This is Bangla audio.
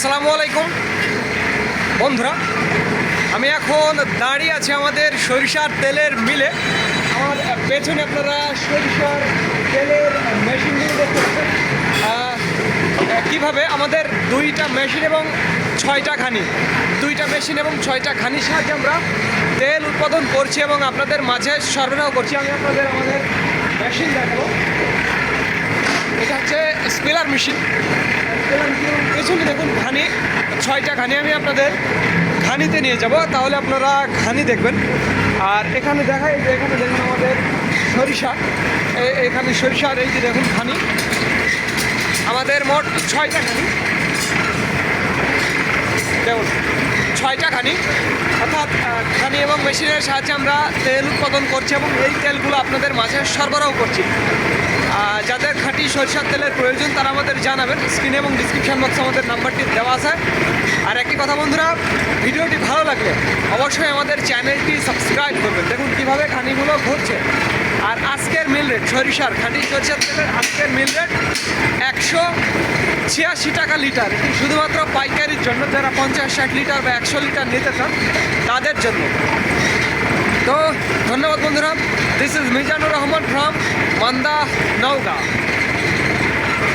আসসালামু আলাইকুম বন্ধুরা, আমি এখন দাঁড়িয়ে আছি আমাদের সরিষার তেলের মিলে। আমার পেছনে আপনারা সরিষার তেলের মেশিনগুলো দেখতে পাচ্ছেন, কীভাবে আমাদের দুইটা মেশিন এবং ছয়টা ঘানির সাহায্যে আমরা তেল উৎপাদন করছি এবং আপনাদের মাঝে সরবরাহ করছি। আমি আমাদের মেশিন দেখাবো। এটা হচ্ছে স্পেলার মেশিন। পেছনে দেখুন ঘানি, 6টা ঘানি। আমি আপনাদের ঘানিতে নিয়ে যাব, তাহলে আপনারা ঘানি দেখবেন। আর এখানে দেখাই যে এখানে দেখুন আমাদের সরিষা, এখানে সরিষার এই যে দেখুন ঘানি। আমাদের মোট 6টা ঘানি, দেখুন 6টা ঘানি, অর্থাৎ ঘানি এবং মেশিনের সাহায্যে আমরা তেল উৎপাদন করছি এবং এই তেলগুলো আপনাদের মাঝে সরবরাহ করছি। যাদের খাঁটি সরিষার তেলের প্রয়োজন তারা আমাদের জানাবেন। স্ক্রিনে এবং ডিসক্রিপশন বক্সে আমাদের নাম্বারটি দেওয়া আছে। আর একই কথা বন্ধুরা, ভিডিওটি ভালো লাগলে অবশ্যই আমাদের চ্যানেলটি সাবস্ক্রাইব করবেন। দেখুন কীভাবে ঘানিগুলো ঘুরছে। আর আজকের মিল রেট সরিষার খাঁটি সরিষার তেলের আজকের মিল রেট 186 টাকা লিটার। এটি শুধুমাত্র পাইকারির জন্য, যারা 50-60 লিটার বা 100 লিটার নিতে চান তাদের জন্য। তো ধন্যবাদ বন্ধুরা। This is Mizanur Rahman from Manda, Naogaon.